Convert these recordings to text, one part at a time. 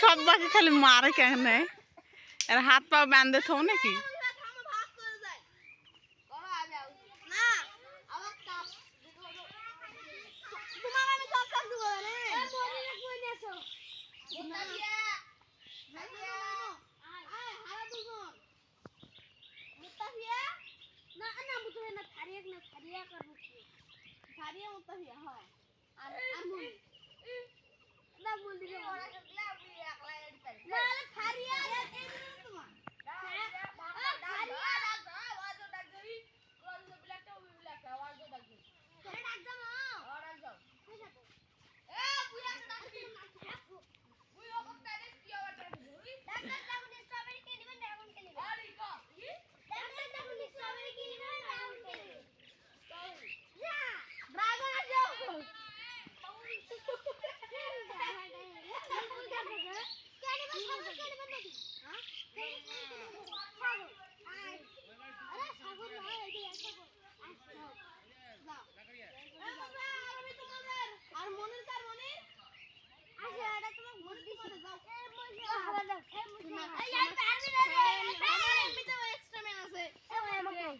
সব বাকি খালি মারে কেন এর হাত পা বাঁধে থো নাকি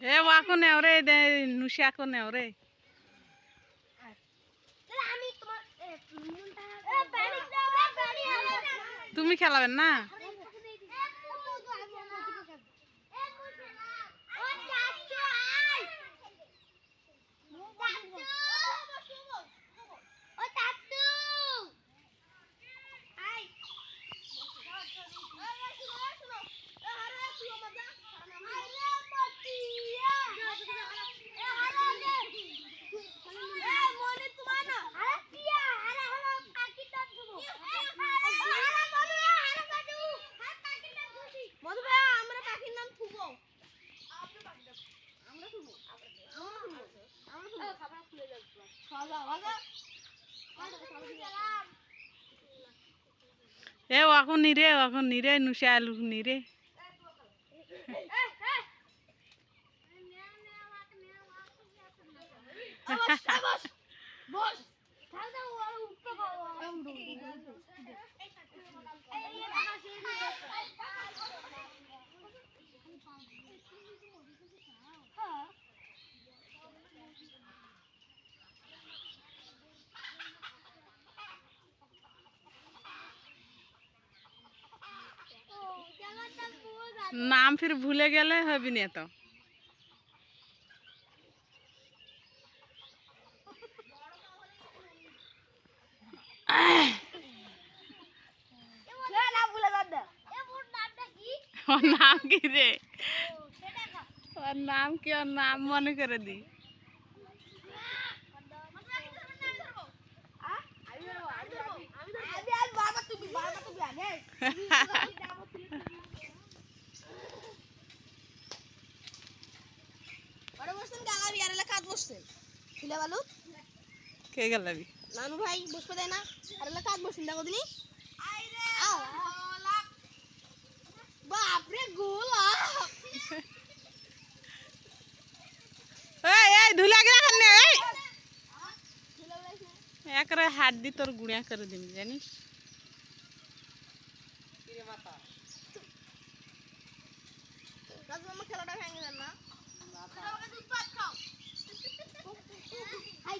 এ ওয়াকো নেও রে নুসি আকো নেও রে তুমি খেলাবেন না এ ওয়াকো নিরে নুসি আলু নিরে नाम फिर भूले गए हबी नहीं तो नाम की रे और नाम की और नाम मन कर दी কে গেলাবি নানু ভাই বসতে দেয় না আর এলা কাজ বসিন দেখো দিনি বাপরে গোলাপ এই এই ধুলা গেলা খানে এই একরে হাত দি তোর গুড়িয়া করে দিবি জানিস কিরে মাথা কাজ মামা খেলাটা ভেঙে দেন না আমাকে দুধ ভাত খাও আই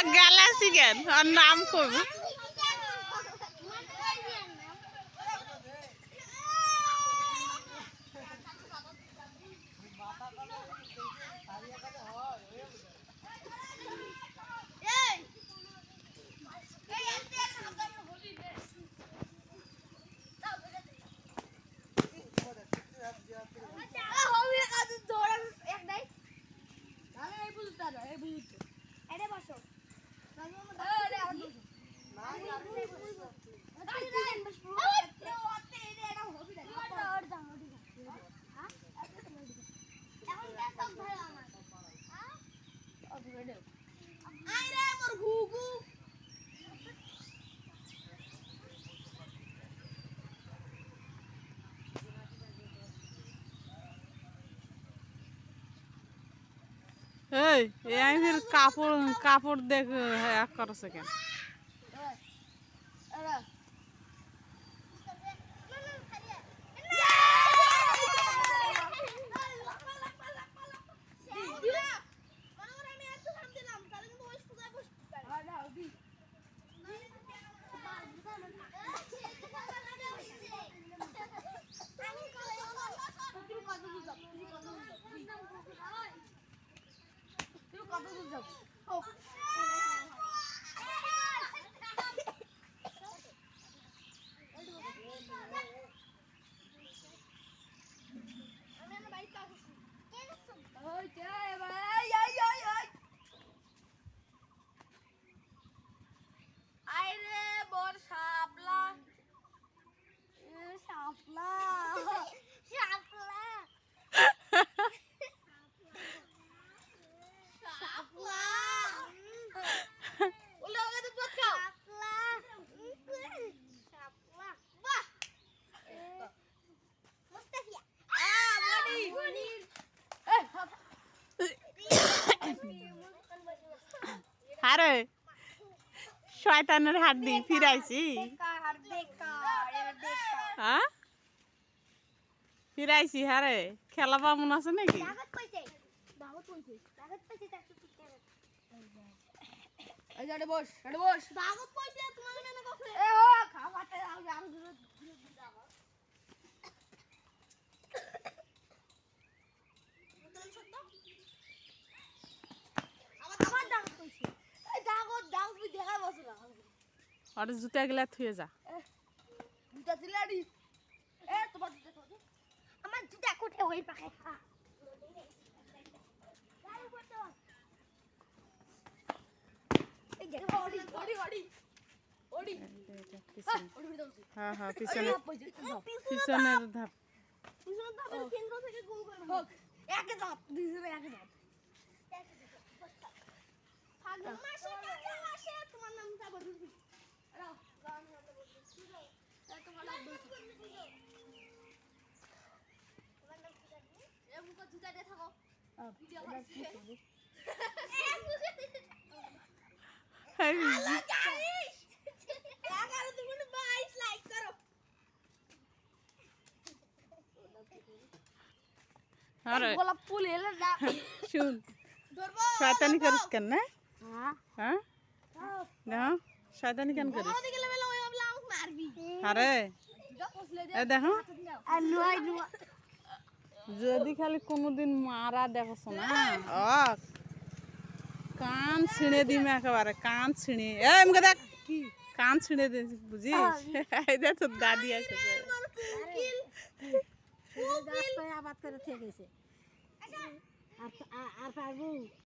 गैलेक्सी गेन और नाम को আই রে মোর ঘুঘু এই এই আমি ফির কাপড় কাপড় দেখ হ্যাঁ করছে কেন আরে শয়তানের হাড্ডি ফিরাইছি হ্যাঁ ফিরাইছি হারে খেলা পামন আছে নাকি বস দাগত পয়সা তোমার মেনে কইছে এ ও খাওয়াতে যাও আর দূরে আর জুতা গেলা থুয়ে যা আমার জুতা কোথায় ওই পাখে খা হ্যাঁ হ্যাঁ পিছনে পিছনের ধাপ কেন্দ্র থেকে গোল করব একে যাও দুইজনে একে যাও ফাগুন মাসে টাকা আসে তোমার নামটা বলবি রাও গান হতে বলবি তোমার নাম বলবি তোমার নাম কি জানি এ মুখ জুতা দিয়ে থাকো ভিডিও করছি আল্লাহ জানিস 11 লাইক করো আরে গোলাপ ফুল এলে না শুন ধরবো শয়তানি করিস কেন না হ্যাঁ হ্যাঁ না শয়তানি কেন করিস ওদিকে গেলে বেলা ওই বলে আমাকে মারবি আরে এ দেখো আলুয়াই লুয়া যদি খালি কোনোদিন মারা দেখছ না কান ছিঁড়ে দিমে একেবারে কান ছিঁড়ে এমকে দেখ কি কান ছিঁড়ে দিস বুঝিস এই দেখ তোর দাদি আছে গাছ পায়ে আবাদ করে থেকে গেছে আর পারবো